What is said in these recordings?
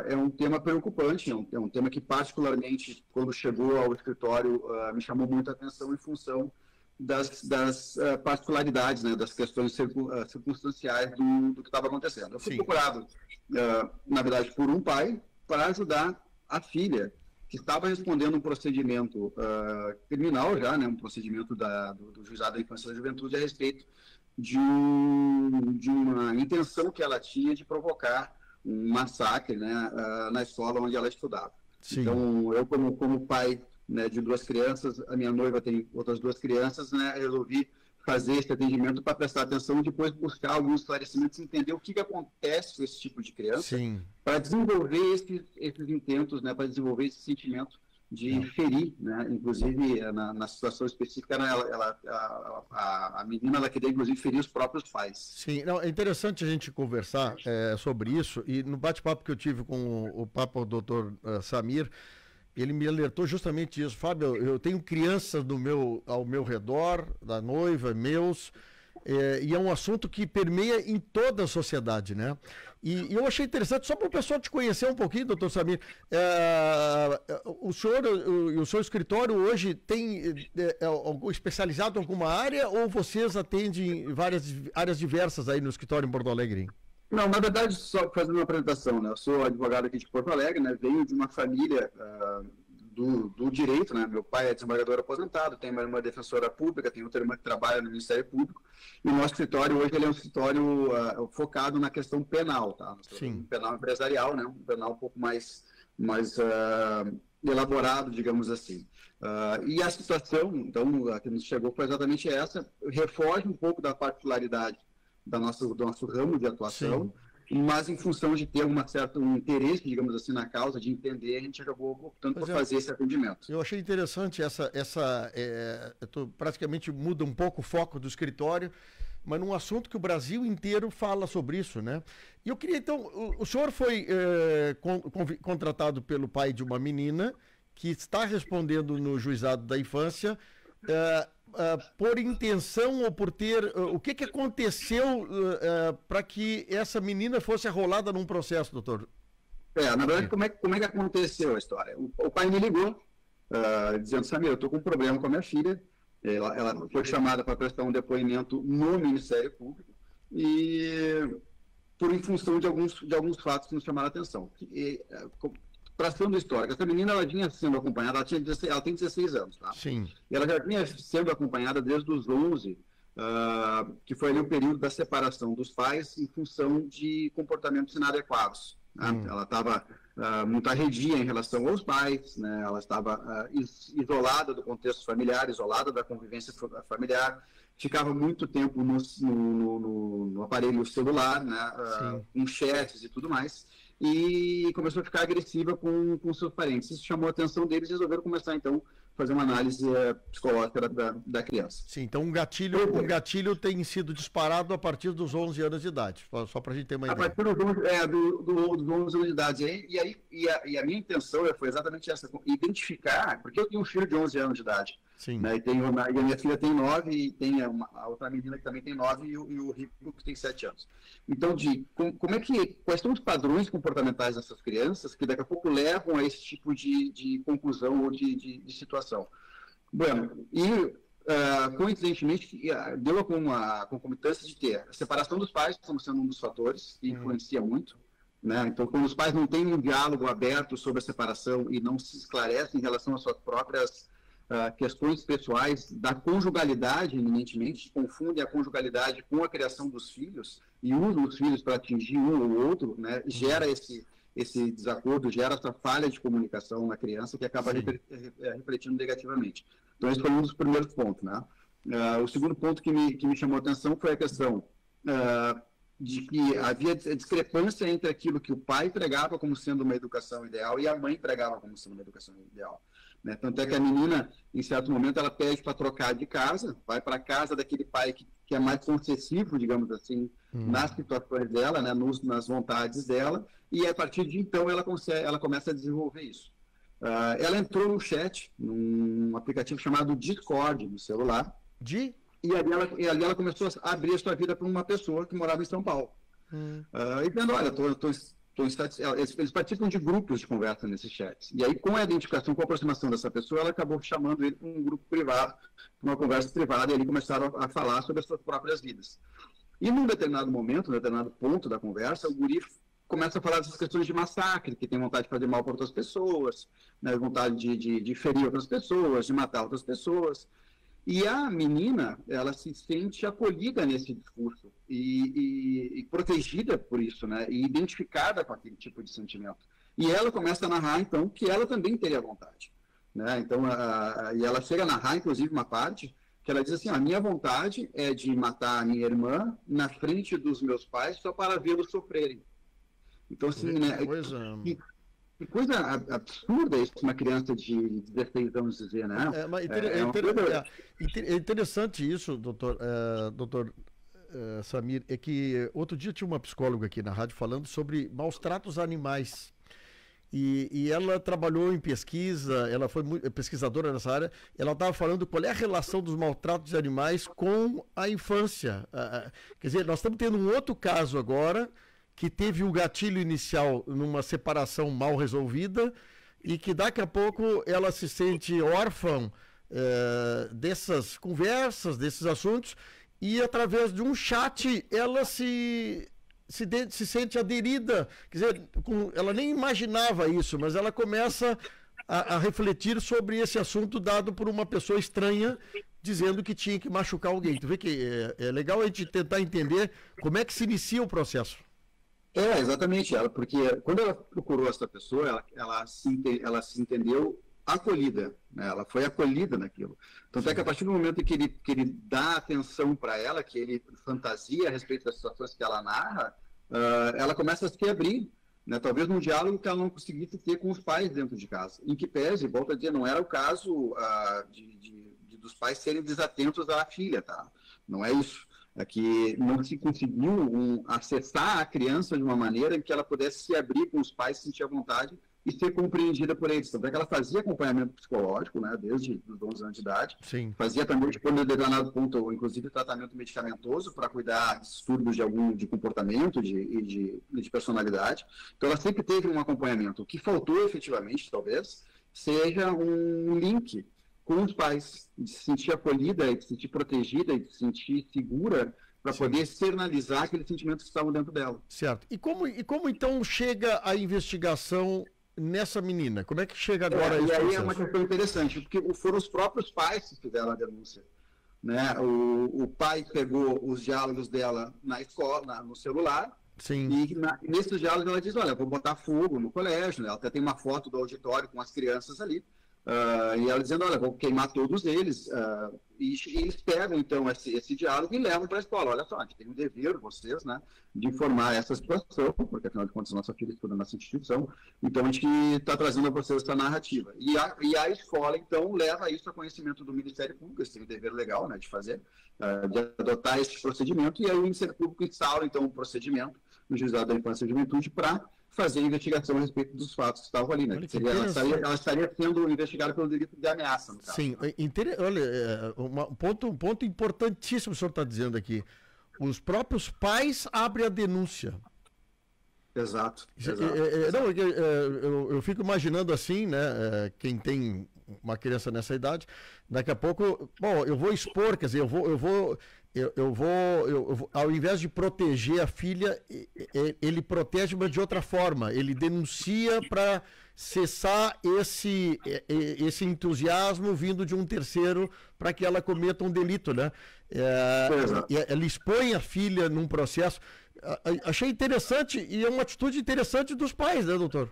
é um tema preocupante, é um tema que particularmente, quando chegou ao escritório, me chamou muita atenção em função das particularidades, né, das questões circunstanciais do que estava acontecendo. Eu fui Sim. procurado, na verdade, por um pai para ajudar a filha, que estava respondendo um procedimento criminal já, né, um procedimento do Juizado da Infância e da Juventude a respeito de uma intenção que ela tinha de provocar um massacre, né, na escola onde ela estudava. Sim. Então, eu como pai, né, de 2 crianças, a minha noiva tem outras 2 crianças, né, resolvi fazer esse atendimento para prestar atenção e depois buscar alguns esclarecimentos, entender o que acontece com esse tipo de criança, para desenvolver esses intentos, né, para desenvolver esse sentimento de ferir, né, inclusive na situação específica, a menina ela queria inclusive ferir os próprios pais. Sim, não, é interessante a gente conversar sobre isso, e no bate-papo que eu tive com o Papa, o Dr. Samir, ele me alertou justamente isso. Fábio, eu tenho crianças ao meu redor, da noiva, meus, e é um assunto que permeia em toda a sociedade, né? E eu achei interessante, só para o pessoal te conhecer um pouquinho, doutor Samir, o senhor e o seu escritório hoje tem especializado em alguma área ou vocês atendem várias áreas diversas aí no escritório em Porto Alegre? Não, na verdade, só fazendo uma apresentação, né? Eu sou advogado aqui de Porto Alegre, né? Venho de uma família do direito, né? Meu pai é desembargador aposentado, tem uma irmã defensora pública, tem outra irmã que trabalha no Ministério Público, e o nosso escritório hoje ele é um escritório focado na questão penal, tá? Sim. Um penal empresarial, né? Um penal um pouco mais elaborado, digamos assim. E a situação, então, que nos chegou foi exatamente essa, refoge um pouco da particularidade do nosso ramo de atuação, mas em função de ter um interesse, digamos assim, na causa, de entender, a gente acabou optando por fazer esse atendimento. Eu achei interessante praticamente muda um pouco o foco do escritório, mas num assunto que o Brasil inteiro fala sobre isso, né? E eu queria, então, o senhor foi contratado pelo pai de uma menina que está respondendo no Juizado da Infância, por intenção ou por ter... o que aconteceu para que essa menina fosse arrolada num processo, doutor? Na verdade, como é que aconteceu a história? O pai me ligou, dizendo, Samir, eu estou com um problema com a minha filha, ela foi chamada para prestar um depoimento no Ministério Público, e em função de alguns fatos que nos chamaram a atenção. Traçando a história, essa menina ela vinha sendo acompanhada, ela tem 16 anos, tá? Sim. E ela já vinha sendo acompanhada desde os 11, que foi ali o período da separação dos pais em função de comportamentos inadequados. Né? Ela estava muito arredia em relação aos pais, né? Ela estava isolada do contexto familiar, isolada da convivência familiar, ficava muito tempo no aparelho celular, né? Com chats e tudo mais, e começou a ficar agressiva com seus parentes. Isso chamou a atenção deles e resolveram começar, então, fazer uma análise psicológica da criança. Sim, então um gatilho tem sido disparado a partir dos 11 anos de idade, só para a gente ter uma ideia. A partir dos 11 anos de idade. E a minha intenção foi exatamente essa, identificar, porque eu tenho um filho de 11 anos de idade. Sim. Né, e a minha filha tem 9, e tem a outra menina que também tem 9, e o Rico que tem 7 anos. Então, quais são os padrões comportamentais dessas crianças que daqui a pouco levam a esse tipo de conclusão ou de situação? Bueno, coincidentemente, deu com a concomitância de ter a separação dos pais como sendo um dos fatores que influencia muito. Né? Então, quando os pais não têm um diálogo aberto sobre a separação e não se esclarecem em relação às suas próprias questões pessoais da conjugalidade, eminentemente, confundem a conjugalidade com a criação dos filhos e usam os filhos para atingir um ou outro, né? Gera esse desacordo, gera essa falha de comunicação na criança que acaba refletindo negativamente. Então, esse foi um dos primeiros pontos. Né? O segundo ponto que me chamou a atenção foi a questão de que havia discrepância entre aquilo que o pai pregava como sendo uma educação ideal e a mãe pregava como sendo uma educação ideal. Né? Tanto é que a menina, em certo momento, ela pede para trocar de casa, vai para a casa daquele pai que é mais concessivo, digamos assim, nas situações dela, né? Nas vontades dela, e a partir de então ela começa a desenvolver isso. Ela entrou no chat, num aplicativo chamado Discord, no celular, e ali ela começou a abrir a sua vida para uma pessoa que morava em São Paulo. E dizendo, olha, estou eles participam de grupos de conversa nesses chats. E aí, com a identificação, com a aproximação dessa pessoa, ela acabou chamando ele para um grupo privado, para uma conversa privada, e eles começaram a falar sobre as suas próprias vidas. E num determinado momento, num determinado ponto da conversa, o guri começa a falar dessas questões de massacre, que tem vontade de fazer mal para outras pessoas, né, vontade de ferir outras pessoas, de matar outras pessoas. E a menina, ela se sente acolhida nesse discurso e protegida por isso, né? E identificada com aquele tipo de sentimento. E ela começa a narrar, então, que ela também teria vontade, né? Então, e ela chega a narrar, inclusive, uma parte que ela diz assim, a minha vontade é de matar a minha irmã na frente dos meus pais só para vê-los sofrerem. Então, assim, né? Que coisa absurda isso, uma criança de 16 anos dizer, né? É interessante isso, doutor Samir, é que outro dia tinha uma psicóloga aqui na rádio falando sobre maus tratos a animais. E ela trabalhou em pesquisa, ela foi pesquisadora nessa área, ela estava falando qual é a relação dos maltratos de animais com a infância. Quer dizer, nós estamos tendo um outro caso agora, que teve o gatilho inicial numa separação mal resolvida e que daqui a pouco ela se sente órfã dessas conversas, desses assuntos, e através de um chat ela se sente aderida. Quer dizer, ela nem imaginava isso, mas ela começa a refletir sobre esse assunto dado por uma pessoa estranha dizendo que tinha que machucar alguém. Tu vê que é legal a gente tentar entender como é que se inicia o processo. Exatamente, porque quando ela procurou essa pessoa, ela se entendeu acolhida, né? Ela foi acolhida naquilo. Tanto é que a partir do momento em que ele dá atenção para ela, que ele fantasia a respeito das situações que ela narra, ela começa a se abrir, né? Talvez num diálogo que ela não conseguisse ter com os pais dentro de casa. Em que pese, volto a dizer, não era o caso dos pais serem desatentos à filha, tá? Não é isso. É que não se conseguiu acessar a criança de uma maneira em que ela pudesse se abrir com os pais, sentir a vontade e ser compreendida por eles. Tanto é que ela fazia acompanhamento psicológico, né, desde os 11 anos de idade. Sim. Fazia também, quando determinado ponto, inclusive tratamento medicamentoso para cuidar de distúrbios de comportamento e de personalidade. Então, ela sempre teve um acompanhamento. O que faltou, efetivamente, talvez, seja um link com os pais, de se sentir acolhida, de se sentir protegida, de se sentir segura para poder externalizar aqueles sentimentos que estavam dentro dela. Certo. E como então chega a investigação nessa menina? Como é que chega agora isso? E aí é uma questão interessante, porque foram os próprios pais que fizeram a denúncia. Né? O pai pegou os diálogos dela na escola, no celular. Sim. E nesses diálogos ela diz, olha, vou botar fogo no colégio, né? Ela até tem uma foto do auditório com as crianças ali. E ela dizendo, olha, vou queimar todos eles. E eles pegam, então, esse diálogo e levam para a escola. Olha só, a gente tem um dever, vocês, né, de informar essa situação, porque, afinal de contas, nossa filha estuda nessa instituição, então a gente está trazendo a vocês essa narrativa. E a escola, então, leva isso a conhecimento do Ministério Público, esse tem o dever legal, né, de fazer, de adotar esse procedimento, e aí o Ministério Público instaura, então, um procedimento no Juizado da Infância e Juventude para fazer a investigação a respeito dos fatos que estavam ali, né? Ela estaria sendo investigada pelo delito de ameaça, no caso. Sim, olha, um ponto importantíssimo o senhor está dizendo aqui. Os próprios pais abrem a denúncia. Exato. Eu fico imaginando assim, né? Quem tem uma criança nessa idade, daqui a pouco, bom, eu vou expor, quer dizer, eu vou, ao invés de proteger a filha, ele protege, mas de outra forma. Ele denuncia para cessar esse entusiasmo vindo de um terceiro para que ela cometa um delito, né? Ela expõe a filha num processo. Achei interessante, e é uma atitude interessante dos pais, né, doutor?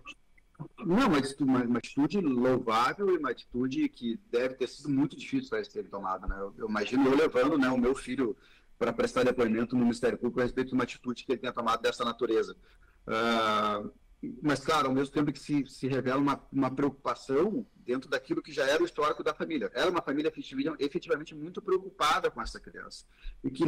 Não, uma atitude louvável e uma atitude que deve ter sido muito difícil para eles terem tomado, né? Eu imagino eu levando, né, o meu filho para prestar depoimento no Ministério Público a respeito de uma atitude que ele tenha tomado dessa natureza. Mas, claro, ao mesmo tempo que se revela uma preocupação dentro daquilo que já era o histórico da família. Era uma família efetivamente muito preocupada com essa criança e que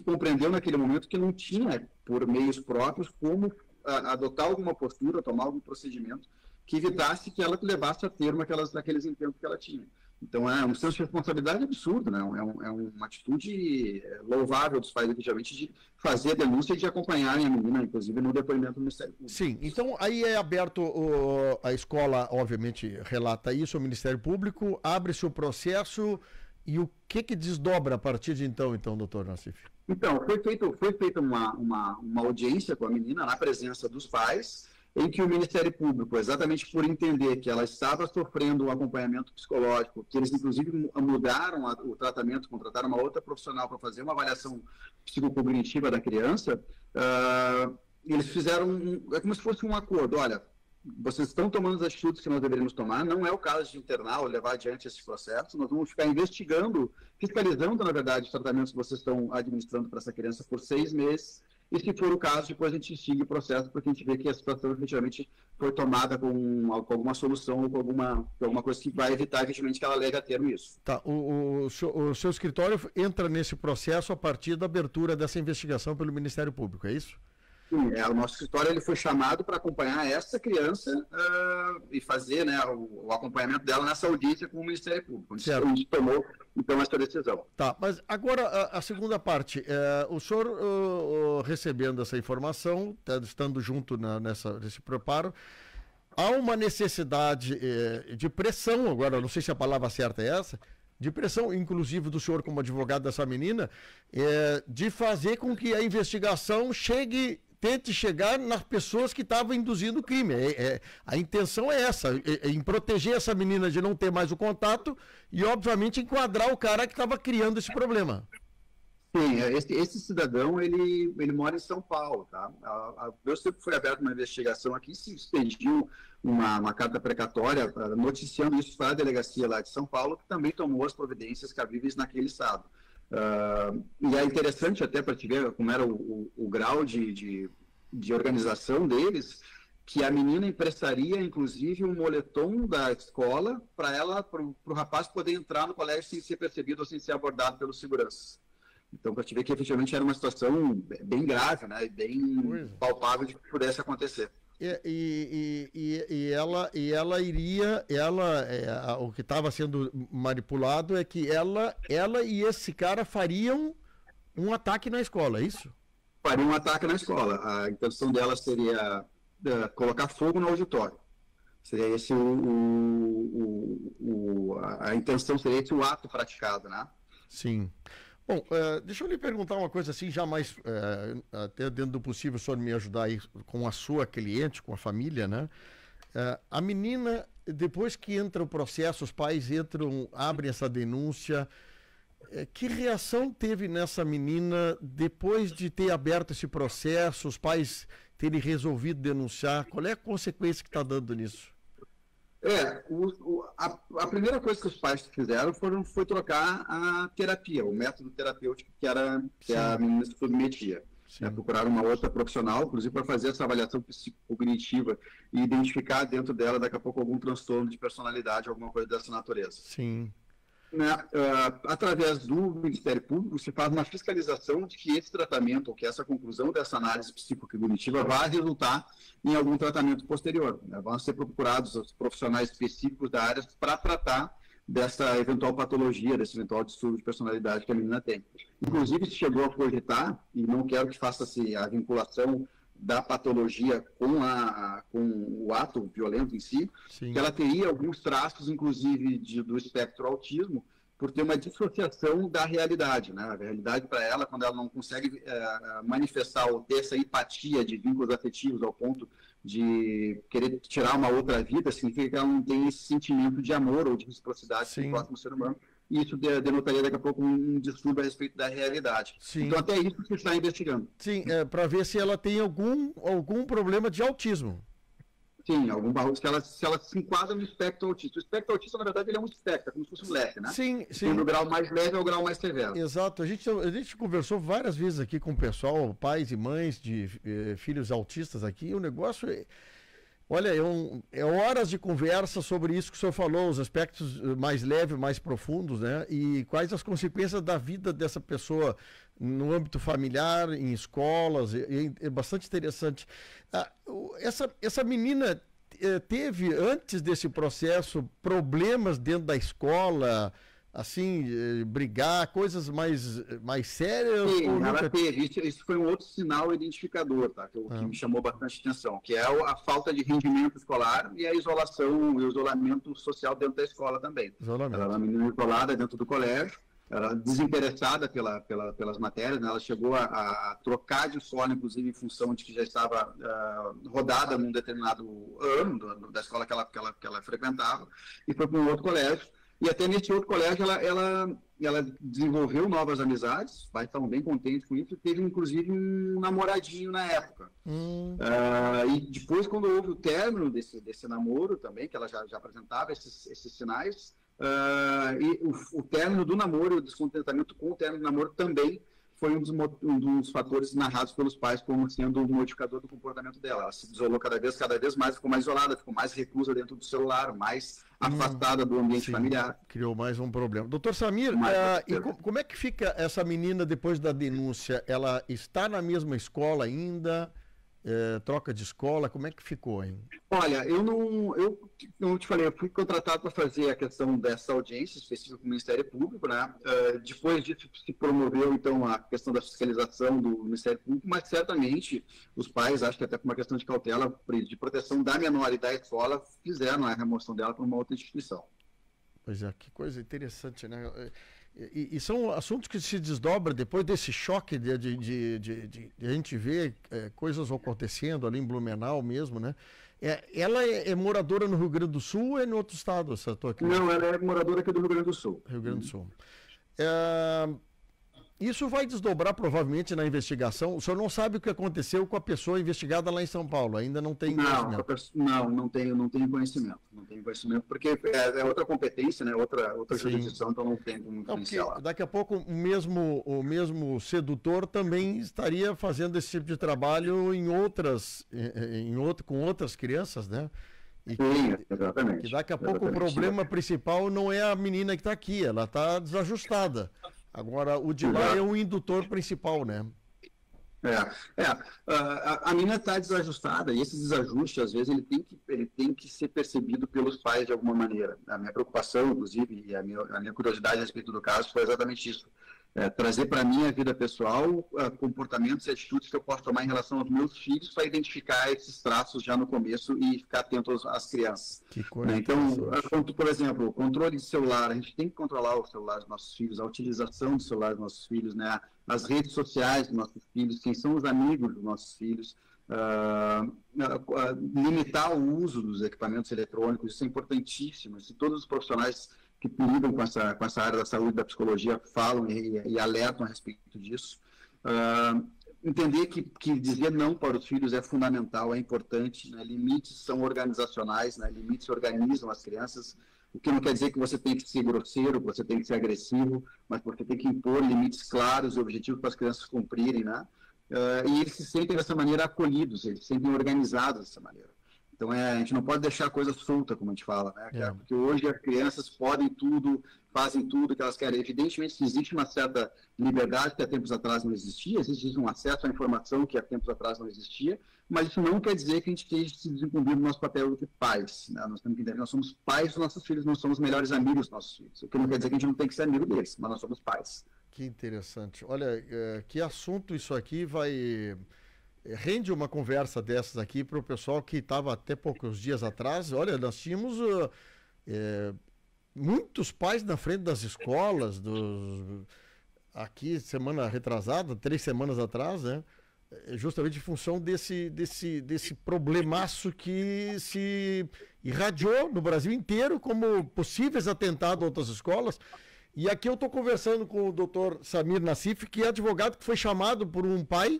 compreendeu naquele momento que não tinha, por meios próprios, como adotar alguma postura, tomar algum procedimento que evitasse que ela levasse a termo aqueles intentos que ela tinha. Então, é um senso de responsabilidade absurdo, né? É uma atitude louvável dos pais, efetivamente, de fazer a denúncia e de acompanharem a menina, inclusive, no depoimento do Ministério Público. Sim, então aí é aberto, a escola, obviamente, relata isso ao Ministério Público, abre-se o processo e o que desdobra a partir de então, doutor Nassif? Então, foi feita uma audiência com a menina na presença dos pais, em que o Ministério Público, exatamente por entender que ela estava sofrendo um acompanhamento psicológico, que eles inclusive mudaram o tratamento, contrataram uma outra profissional para fazer uma avaliação psicocognitiva da criança, eles fizeram, é como se fosse um acordo, olha, vocês estão tomando as atitudes que nós deveríamos tomar, não é o caso de internar ou levar adiante esse processo, nós vamos ficar investigando, fiscalizando, na verdade, os tratamentos que vocês estão administrando para essa criança por 6 meses, e se for o caso, depois a gente siga o processo, porque a gente vê que a situação efetivamente foi tomada com alguma solução ou com alguma coisa que vai evitar efetivamente que ela leve a termo isso. Tá, o seu escritório entra nesse processo a partir da abertura dessa investigação pelo Ministério Público, é isso? Sim, o nosso escritório ele foi chamado para acompanhar essa criança e fazer, né, o acompanhamento dela nessa audiência com o Ministério Público, onde a gente tomou, então, essa decisão. Tá, mas agora a segunda parte, o senhor recebendo essa informação, estando junto nesse preparo, há uma necessidade de pressão, agora não sei se a palavra certa é essa, de pressão, inclusive do senhor como advogado dessa menina, de fazer com que a investigação tente chegar nas pessoas que estavam induzindo o crime. A intenção é essa, em proteger essa menina de não ter mais o contato e, obviamente, enquadrar o cara que estava criando esse problema. Sim, esse cidadão, ele mora em São Paulo, tá? Eu sempre foi aberta uma investigação aqui, se expediu uma carta precatória noticiando isso para a delegacia lá de São Paulo, que também tomou as providências cabíveis naquele estado. E é interessante até para te ver como era o grau de organização deles, que a menina emprestaria, inclusive, um moletom da escola para o rapaz poder entrar no colégio sem ser percebido ou sem ser abordado pelos seguranças. Então, para te ver que efetivamente era uma situação bem grave, né, e bem palpável de que pudesse acontecer. E ela iria, o que estava sendo manipulado é que ela e esse cara fariam um ataque na escola, é isso? Faria um ataque na escola. A intenção dela seria colocar fogo no auditório. Seria esse a intenção seria esse o ato praticado, né? Sim. Bom, deixa eu lhe perguntar uma coisa assim, já mais, até dentro do possível, o senhor me ajudar aí com a sua cliente, com a família, né? A menina, depois que entra o processo, os pais abrem essa denúncia, que reação teve nessa menina depois de ter aberto esse processo, os pais terem resolvido denunciar? Qual é a consequência que está dando nisso? A primeira coisa que os pais fizeram foi trocar a terapia, o método terapêutico que a menina se submetia. Procuraram uma outra profissional, inclusive para fazer essa avaliação psicognitiva e identificar dentro dela, daqui a pouco, algum transtorno de personalidade, alguma coisa dessa natureza. Sim. Através do Ministério Público se faz uma fiscalização de que esse tratamento, ou que essa conclusão dessa análise psicognitiva vai resultar em algum tratamento posterior. Vão ser procurados os profissionais específicos da área para tratar dessa eventual patologia, desse eventual distúrbio de personalidade que a menina tem. Inclusive, se chegou a cogitar, e não quero que faça-se a vinculação da patologia com o ato violento em si, Sim. Que ela teria alguns traços, inclusive, do espectro autismo, por ter uma dissociação da realidade, né? A realidade para ela, quando ela não consegue manifestar ou ter essa empatia de vínculos afetivos ao ponto de querer tirar uma outra vida, significa que ela não tem esse sentimento de amor ou de reciprocidade com o próximo ser humano. E isso denotaria daqui a pouco um distúrbio a respeito da realidade. Sim. Então, até isso que está investigando. Sim, para ver se ela tem algum problema de autismo. Sim, se ela se enquadra no espectro autista. O espectro autista, na verdade, ele é um espectro, como se fosse um leque, né? Sim. Do grau mais leve ao grau mais severo. Exato. A gente conversou várias vezes aqui com o pessoal, pais e mães de filhos autistas aqui, e o negócio olha, é horas de conversa sobre isso que o senhor falou, os aspectos mais leves, mais profundos, né? E quais as consequências da vida dessa pessoa no âmbito familiar, em escolas, é bastante interessante. Essa menina teve, antes desse processo, problemas dentro da escola, assim, brigar, coisas mais sérias? Sim, ou ela nunca... teve. Isso foi um outro sinal identificador, tá? Que me chamou bastante atenção, que é a falta de rendimento escolar e a isolação, o isolamento social dentro da escola também. Isolamento. Ela era uma menina isolada dentro do colégio, ela desinteressada pelas matérias, né? Ela chegou a trocar de escola, inclusive, em função de que já estava rodada num determinado ano da escola que ela frequentava, e foi para um outro colégio. E até nesse outro colégio ela desenvolveu novas amizades, os pais estavam bem contentes com isso, e teve inclusive um namoradinho na época. E depois, quando houve o término desse namoro também, que ela já apresentava esses sinais, e o término do namoro, o descontentamento com o término do namoro também foi um dos fatores narrados pelos pais como sendo um modificador do comportamento dela. Ela se isolou cada vez mais, ficou mais isolada, ficou mais reclusa dentro do celular, mais afastada do ambiente familiar. Criou mais um problema. Doutor Samir, como é que fica essa menina depois da denúncia? Ela está na mesma escola ainda? Troca de escola? Como é que ficou, hein? Olha, eu não te falei, eu fui contratado para fazer a questão dessa audiência específica com o Ministério Público, né? Depois disso se promoveu, então, a questão da fiscalização do Ministério Público, mas certamente os pais, acho que até por uma questão de cautela, de proteção da menor e da escola, fizeram a remoção dela para uma outra instituição. Pois é, que coisa interessante, né? E são assuntos que se desdobram depois desse choque de a gente ver coisas acontecendo ali em Blumenau mesmo, né? Ela é moradora no Rio Grande do Sul ou é em outro estado? Essa tua aqui? Não, ela é moradora aqui do Rio Grande do Sul. Rio Grande do Sul. Isso vai desdobrar provavelmente na investigação. O senhor não sabe o que aconteceu com a pessoa investigada lá em São Paulo, ainda não tem conhecimento? Não tenho conhecimento. Não tenho conhecimento, porque é outra competência, né? outra jurisdição, então não tem como influenciar lá. Daqui a pouco o mesmo sedutor também estaria fazendo esse tipo de trabalho com outras crianças, né? Sim, exatamente. Que daqui a pouco o problema principal não é a menina que está aqui, ela está desajustada. Agora, o de lá é o indutor principal, né? A menina está desajustada e esse desajuste, às vezes, ele tem que ser percebido pelos pais de alguma maneira. A minha preocupação, inclusive, e a minha curiosidade a respeito do caso foi exatamente isso. Trazer para a minha vida pessoal comportamentos e atitudes que eu posso tomar em relação aos meus filhos para identificar esses traços já no começo e ficar atento às crianças. Que coisa. Então, por exemplo, o controle de celular, a gente tem que controlar o celular dos nossos filhos, a utilização do celular dos nossos filhos, né? As redes sociais dos nossos filhos, quem são os amigos dos nossos filhos, limitar o uso dos equipamentos eletrônicos, isso é importantíssimo. Se todos os profissionais que lidam com essa área da saúde, da psicologia, falam e alertam a respeito disso. Entender que dizer não para os filhos é fundamental, é importante, né? Limites são organizacionais, né? Limites organizam as crianças, o que não quer dizer que você tem que ser grosseiro, que você tem que ser agressivo, mas você tem que impor limites claros e objetivos para as crianças cumprirem, né? E eles se sentem dessa maneira acolhidos, eles se sentem organizados dessa maneira. Então, a gente não pode deixar a coisa solta, como a gente fala, né? Porque hoje as crianças podem tudo, fazem tudo que elas querem. Evidentemente, existe uma certa liberdade que há tempos atrás não existia, existe um acesso à informação que há tempos atrás não existia, mas isso não quer dizer que a gente esteja se desincumbir do nosso papel de pais, né? Nós temos que entender que nós somos pais dos nossos filhos, não somos melhores amigos dos nossos filhos. O que não quer dizer que a gente não tem que ser amigo deles, mas nós somos pais. Que interessante. Olha, que assunto isso aqui rende uma conversa dessas aqui para o pessoal que estava até poucos dias atrás. Olha, nós tínhamos muitos pais na frente das escolas, aqui semana retrasada, 3 semanas atrás, né? Justamente em função desse problemaço que se irradiou no Brasil inteiro como possíveis atentados a outras escolas. E aqui eu estou conversando com o doutor Samir Nassif, que é advogado que foi chamado por um pai,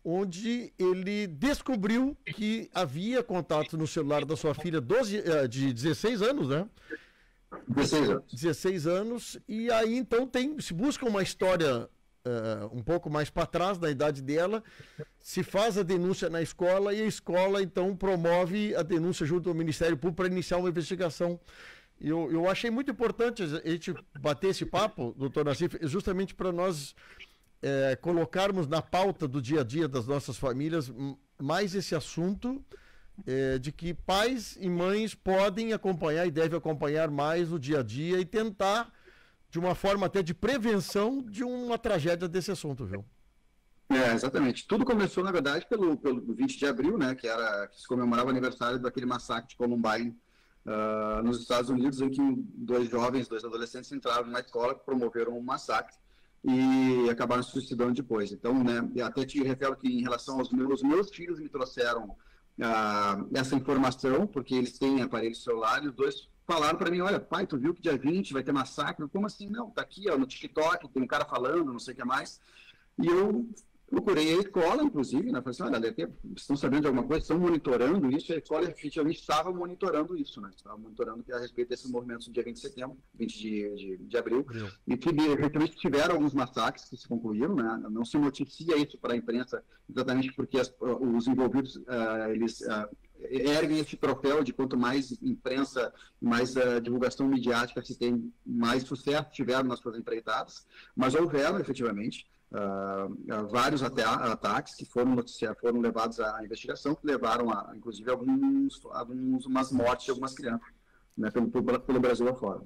onde ele descobriu que havia contato no celular da sua filha de 16 anos, né? 16 anos, e aí então se busca uma história um pouco mais para trás da idade dela, se faz a denúncia na escola e a escola então promove a denúncia junto ao Ministério Público para iniciar uma investigação. Eu achei muito importante a gente bater esse papo, doutor Nassif, justamente para nós colocarmos na pauta do dia a dia das nossas famílias mais esse assunto de que pais e mães podem acompanhar e devem acompanhar mais o dia a dia e tentar, de uma forma até de prevenção de uma tragédia desse assunto, viu? Exatamente. Tudo começou, na verdade, pelo 20 de abril, né, que se comemorava o aniversário daquele massacre de Columbine, nos Estados Unidos, em que dois adolescentes entraram numa escola, promoveram um massacre e acabaram se suicidando depois. Então, né, até te revelo que em relação aos meus filhos me trouxeram essa informação, porque eles têm aparelho celular, e os dois falaram para mim, olha, pai, tu viu que dia 20 vai ter massacre? Como assim? Não, tá aqui, ó, no TikTok, tem um cara falando, não sei o que mais. E eu procurei a escola, inclusive, né? Falei assim, olha, estão sabendo de alguma coisa, estão monitorando isso, e a escola efetivamente estava monitorando isso, né? Estava monitorando a respeito desses movimentos no dia 20 de setembro, 20 de abril, e que efetivamente tiveram alguns massacres que se concluíram, né? Não se noticia isso para a imprensa, exatamente porque os envolvidos, eles erguem esse troféu de quanto mais imprensa, mais divulgação midiática se tem, mais sucesso tiveram nas suas empreitadas, mas houveram efetivamente vários ataques que foram levados à investigação, que levaram inclusive umas mortes de algumas crianças, né, pelo Brasil afora.